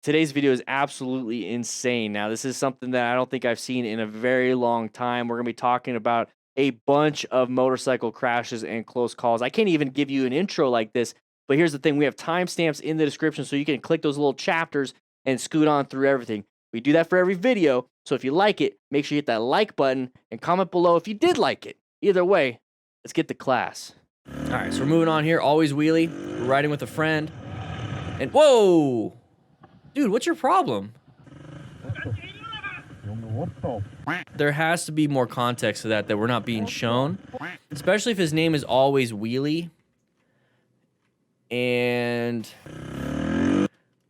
Today's video is absolutely insane. Now, this is something that I don't think I've seen in a very long time. We're going to be talking about a bunch of motorcycle crashes and close calls. I can't even give you an intro like this, but here's the thing. We have timestamps in the description so you can click those little chapters and scoot on through everything. We do that for every video, so if you like it, make sure you hit that like button and comment below if you did like it. Either way, let's get to class. All right, so we're moving on here. Always wheelie. We're riding with a friend. And whoa! Dude, what's your problem? There has to be more context to that we're not being shown. Especially if his name is Always Wheelie. And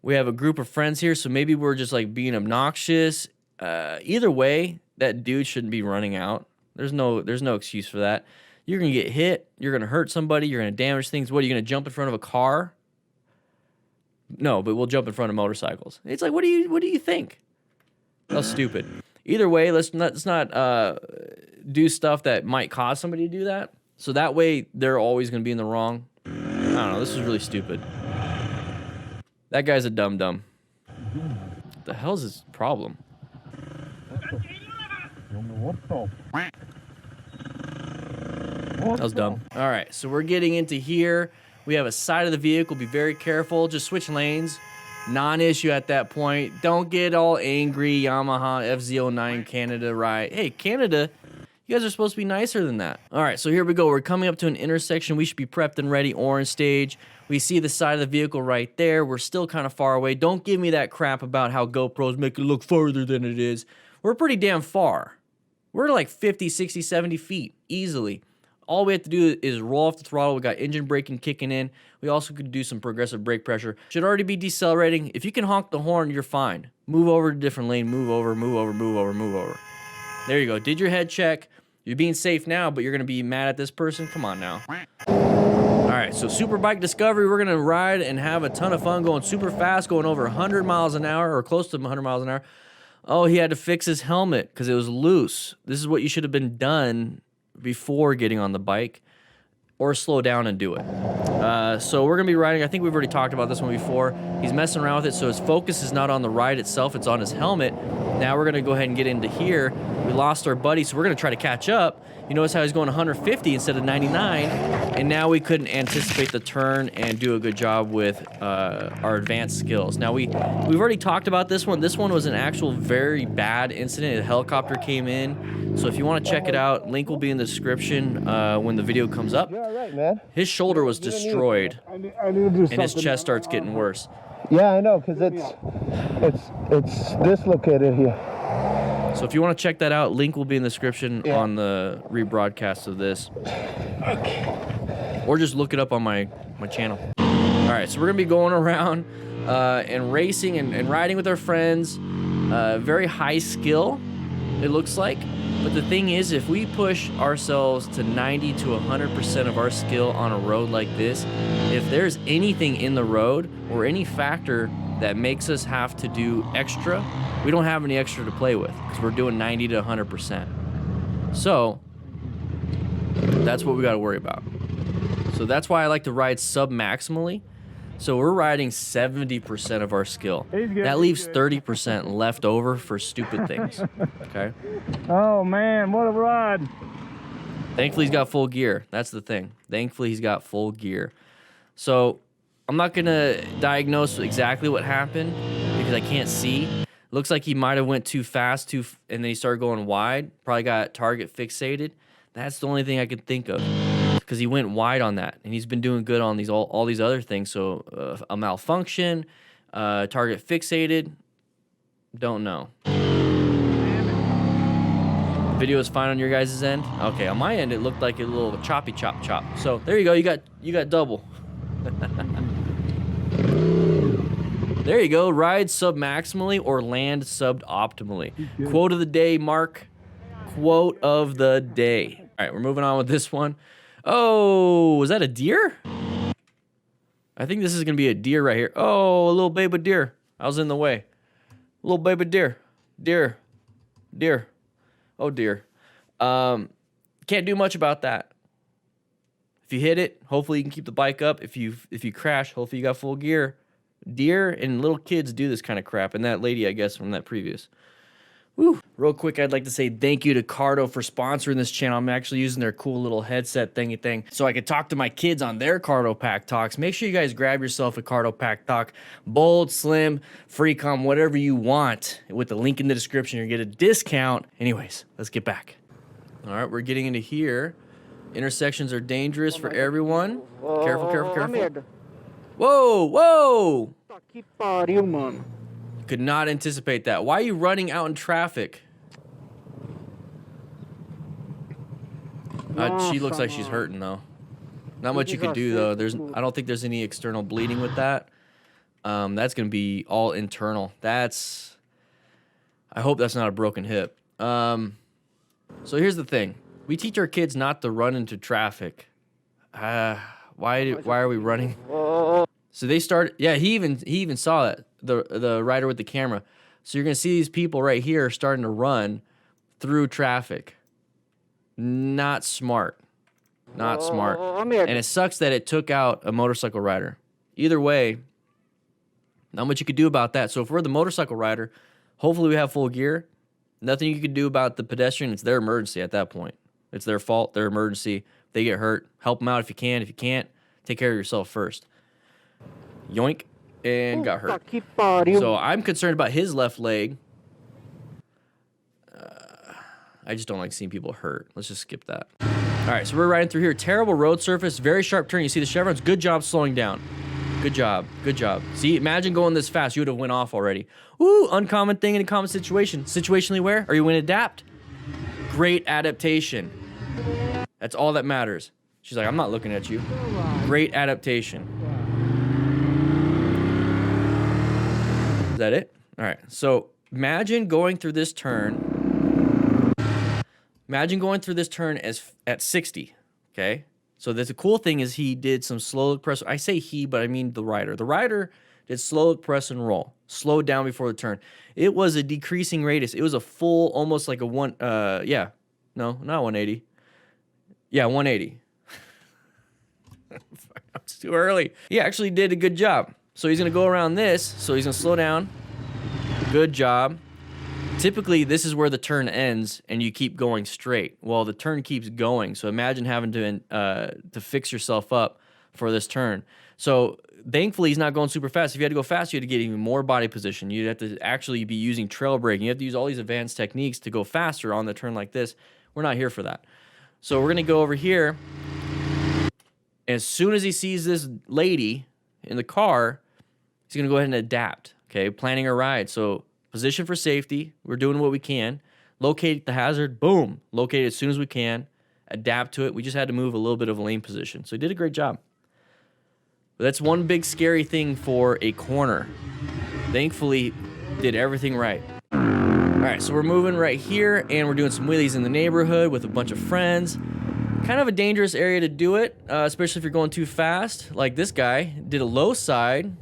we have a group of friends here, so maybe we're just like being obnoxious. Either way, that dude shouldn't be running out. There's no excuse for that. You're gonna get hit, you're gonna hurt somebody, you're gonna damage things. What, are you gonna jump in front of a car? No, but we'll jump in front of motorcycles. It's like, what do you think? That's stupid. Either way, let's not do stuff that might cause somebody to do that. So that way, they're always going to be in the wrong. I don't know. This is really stupid. That guy's a dum-dum. What the hell's his problem? That was dumb. All right, so we're getting into here. We have a side of the vehicle. Be very careful. Just switch lanes. Non-issue at that point. Don't get all angry. Yamaha FZ09 Canada ride. Hey, Canada, you guys are supposed to be nicer than that. All right, so here we go. We're coming up to an intersection. We should be prepped and ready. Orange stage. We see the side of the vehicle right there. We're still kind of far away. Don't give me that crap about how GoPros make it look farther than it is. We're pretty damn far. We're like 50, 60, 70 feet easily. All we have to do is roll off the throttle. We got engine braking kicking in. We also could do some progressive brake pressure. Should already be decelerating. If you can honk the horn, you're fine. Move over to a different lane. Move over, move over, move over, move over. There you go. Did your head check. You're being safe now, but you're going to be mad at this person? Come on now. All right, so Superbike Discovery. We're going to ride and have a ton of fun going super fast, going over 100 miles an hour or close to 100 miles an hour. Oh, he had to fix his helmet because it was loose. This is what you should have been done before getting on the bike, or slow down and do it. So we're gonna be riding. I think we've already talked about this one before. He's messing around with it, so his focus is not on the ride itself, it's on his helmet. Now we're gonna go ahead and get into here. We lost our buddy, so we're gonna try to catch up. You notice how he's going 150 instead of 99, and now we couldn't anticipate the turn and do a good job with our advanced skills. Now we've already talked about this one. This one was an actual very bad incident. A helicopter came in, so if you want to check it out, link will be in the description when the video comes up. Yeah, right, man. His shoulder was destroyed, I need to do and his chest starts getting worse. Yeah, I know, because it's dislocated here. So if you want to check that out, link will be in the description on the rebroadcast of this. Okay. Or just look it up on my channel. All right, so we're going to be going around and racing and riding with our friends. Very high skill, it looks like. But the thing is, if we push ourselves to 90 to 100% of our skill on a road like this, if there's anything in the road or any factor that makes us have to do extra, we don't have any extra to play with because we're doing 90 to 100%. So that's what we got to worry about. So that's why I like to ride sub-maximally. So we're riding 70% of our skill. That leaves 30% left over for stupid things. Okay? Oh man, what a ride. Thankfully, he's got full gear. That's the thing. Thankfully, he's got full gear. So I'm not going to diagnose exactly what happened because I can't see. Looks like he might have went too fast, and then he started going wide. Probably got target fixated. That's the only thing I can think of, because he went wide on that, and he's been doing good on these all these other things. So a malfunction, target fixated, don't know. The video is fine on your guys' end. Okay, on my end it looked like a little choppy chop. So there you go. You got double. There you go. Ride sub-maximally or land sub-optimally. Quote of the day, Mark. Quote of the day. All right, we're moving on with this one. Oh, was that a deer? I think this is going to be a deer right here. Oh, a little baby deer. I was in the way. Little baby deer. Deer. Oh, dear. Can't do much about that. If you hit it, hopefully you can keep the bike up. If you crash, hopefully you got full gear. Deer and little kids do this kind of crap, and that lady, I guess, from that previous. Woo. Real quick, I'd like to say thank you to CARDO for sponsoring this channel. I'm actually using their cool little headset thingy thing so I could talk to my kids on their CARDO Pack Talks. Make sure you guys grab yourself a CARDO Pack Talk. Bold, slim, free-com, whatever you want. With the link in the description, you get a discount. Anyways, let's get back. All right, we're getting into here. Intersections are dangerous for everyone. Careful, careful, careful. Whoa, whoa! Que pariu, mano. Could not anticipate that. Why are you running out in traffic? She looks like she's hurting though. Not much you could do though. I don't think there's any external bleeding with that. That's gonna be all internal. I hope that's not a broken hip. So here's the thing. We teach our kids not to run into traffic. Why are we running? So they start. Yeah, he even saw that. The rider with the camera. So you're gonna see these people right here starting to run through traffic. Not smart. Not smart. And it sucks that it took out a motorcycle rider. Either way, not much you could do about that. So if we're the motorcycle rider, hopefully we have full gear. Nothing you can do about the pedestrian. It's their emergency at that point. It's their fault, their emergency. If they get hurt, help them out if you can. If you can't, take care of yourself first. Yoink. And got hurt. So I'm concerned about his left leg. I just don't like seeing people hurt. Let's just skip that. All right, so we're riding through here. Terrible road surface, very sharp turn. You see the chevrons? Good job slowing down. Good job, good job. See, imagine going this fast. You would have went off already. Ooh, uncommon thing in a common situation. Situationally where? Are you going to adapt? Great adaptation. That's all that matters. She's like, I'm not looking at you. Great adaptation. Is that it? All right. So imagine going through this turn. Imagine going through this turn at 60. Okay. So the cool thing is he did some slow look press. I say he, but I mean the rider. The rider did slow look press and roll. Slowed down before the turn. It was a decreasing radius. It was a full, almost like a one. Yeah. No, not 180. Yeah, 180. It's too early. He actually did a good job. So he's going to go around this. So he's going to slow down. Good job. Typically, this is where the turn ends and you keep going straight. Well, the turn keeps going. So imagine having to fix yourself up for this turn. So thankfully, he's not going super fast. If you had to go fast, you had to get even more body position. You'd have to actually be using trail braking. You have to use all these advanced techniques to go faster on the turn like this. We're not here for that. So we're going to go over here. As soon as he sees this lady in the car, he's going to go ahead and adapt, okay? Planning a ride. So position for safety. We're doing what we can. Locate the hazard. Boom. Locate it as soon as we can. Adapt to it. We just had to move a little bit of a lane position. So he did a great job. But that's one big scary thing for a corner. Thankfully, did everything right. All right, so we're moving right here, and we're doing some wheelies in the neighborhood with a bunch of friends. Kind of a dangerous area to do it, especially if you're going too fast. Like this guy did a low side,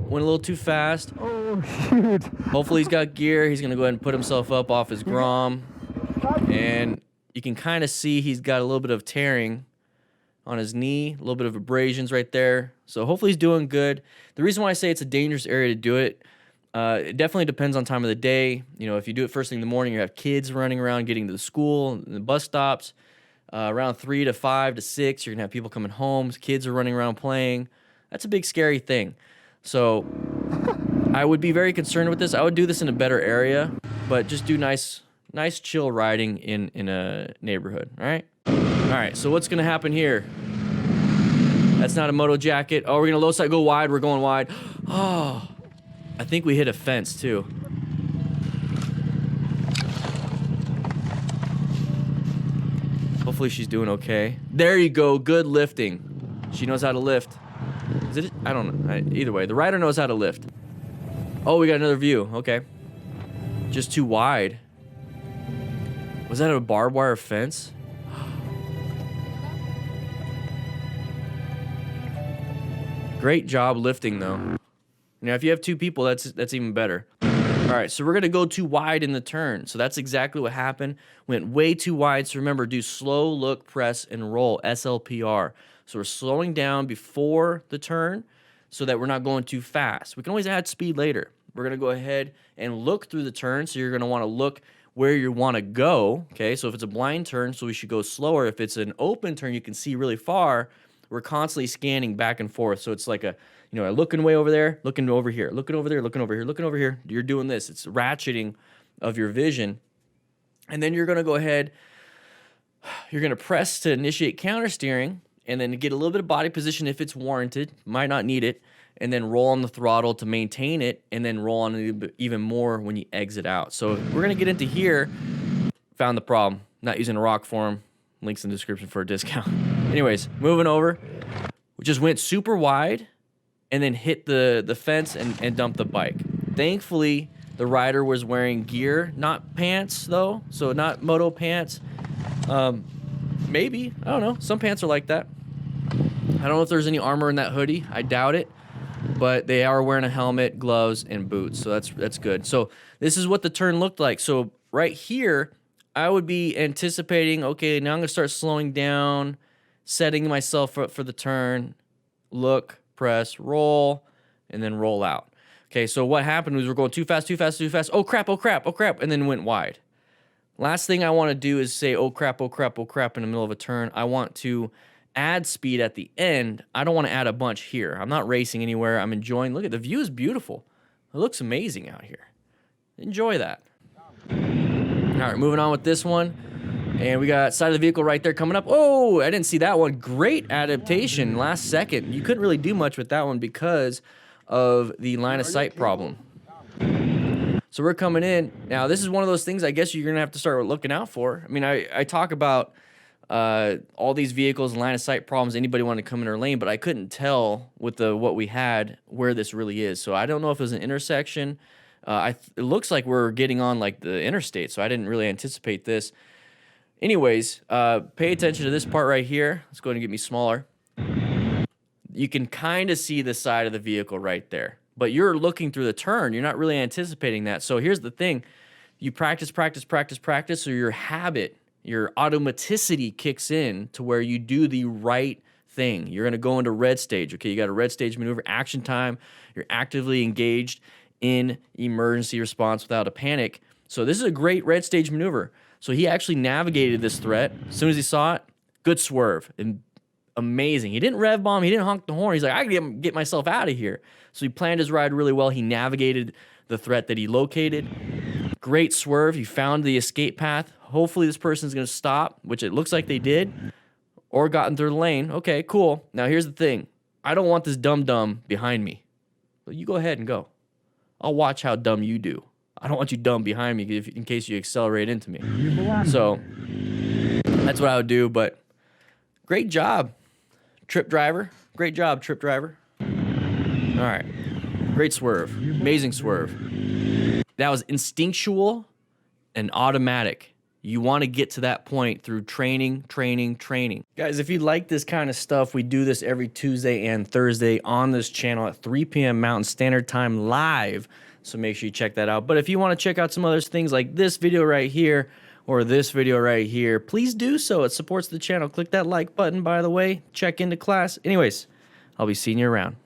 went a little too fast. Oh, shoot. Hopefully he's got gear. He's going to go ahead and put himself up off his grom. And you can kind of see he's got a little bit of tearing on his knee, a little bit of abrasions right there. So hopefully he's doing good. The reason why I say it's a dangerous area to do it, it definitely depends on time of the day. You know, if you do it first thing in the morning, you have kids running around getting to the school, and the bus stops. Around 3 to 5 to 6, you're going to have people coming home. Kids are running around playing. That's a big, scary thing. So I would be very concerned with this. I would do this in a better area, but just do nice, chill riding in a neighborhood, all right? All right, so what's going to happen here? That's not a moto jacket. Oh, we're going to low side, go wide. We're going wide. Oh, I think we hit a fence, too. Hopefully she's doing okay. There you go. Good lifting. She knows how to lift. Is it? I don't know. Either way, the rider knows how to lift. Oh, we got another view. Okay. Just too wide. Was that a barbed wire fence? Great job lifting, though. Now, if you have two people, that's even better. All right, so we're going to go too wide in the turn. So that's exactly what happened. Went way too wide. So remember, do slow, look, press, and roll, SLPR. So we're slowing down before the turn. so that we're not going too fast. We can always add speed later. We're gonna go ahead and look through the turn, so you're gonna wanna look where you wanna go, okay? So if it's a blind turn, so we should go slower. If it's an open turn, you can see really far, we're constantly scanning back and forth. So it's like a, you know, looking way over there, looking over here, looking over there, looking over here, looking over here. You're doing this. It's ratcheting of your vision. And then you're gonna go ahead, you're gonna press to initiate counter steering, and then get a little bit of body position if it's warranted. Might not need it. And then roll on the throttle to maintain it, and then roll on it even more when you exit out. So we're gonna get into here. Found the problem. Not using a rock form. Links in the description for a discount. Anyways, moving over. We just went super wide and then hit the fence and dumped the bike. Thankfully, the rider was wearing gear, not pants though. So not moto pants. Maybe, I don't know. Some pants are like that. I don't know if there's any armor in that hoodie. I doubt it. But they are wearing a helmet, gloves, and boots, so that's good. So this is what the turn looked like. So right here, I would be anticipating, okay, now I'm gonna start slowing down, setting myself up for the turn, look, press, roll, and then roll out. Okay, so what happened was we're going too fast, too fast, too fast. Oh crap, oh crap, oh crap, and then went wide. Last thing I wanna do is say, oh crap, oh crap, oh crap in the middle of a turn. I want to add speed at the end. I don't want to add a bunch here. I'm not racing anywhere. I'm enjoying. Look at the view is beautiful. It looks amazing out here. Enjoy that. All right, moving on with this one. And we got side of the vehicle right there coming up. Oh, I didn't see that one. Great adaptation last second. You couldn't really do much with that one because of the line of sight problem. So we're coming in. Now, this is one of those things I guess you're going to have to start looking out for. I mean, I talk about all these vehicles and line of sight problems, anybody want to come in our lane, but I couldn't tell with what we had where this really is. So I don't know if it was an intersection. It looks like we're getting on like the interstate, so I didn't really anticipate this. Anyways, pay attention to this part right here. Let's go ahead and get me smaller. You can kind of see the side of the vehicle right there, but you're looking through the turn. You're not really anticipating that. So here's the thing. You practice, practice, practice, practice, so your habit, your automaticity kicks in to where you do the right thing. You're gonna go into red stage, okay? You got a red stage maneuver, action time. You're actively engaged in emergency response without a panic. So this is a great red stage maneuver. So he actually navigated this threat. As soon as he saw it, good swerve, and amazing. He didn't rev bomb, he didn't honk the horn. He's like, I can get myself out of here. So he planned his ride really well. He navigated the threat that he located. Great swerve, he found the escape path. Hopefully this person's gonna stop, which it looks like they did, or gotten through the lane. Okay, cool. Now here's the thing. I don't want this dumb behind me. But you go ahead and go. I'll watch how dumb you do. I don't want you dumb behind me in case you accelerate into me. So that's what I would do, but great job, trip driver. Great job, trip driver. All right, great swerve, amazing swerve. That was instinctual and automatic. You want to get to that point through training. Guys, if you like this kind of stuff, we do this every Tuesday and Thursday on this channel at 3 p.m. Mountain Standard Time live. So make sure you check that out. But if you want to check out some other things like this video right here or this video right here, please do so. It supports the channel. Click that like button, by the way. Check into class. Anyways, I'll be seeing you around.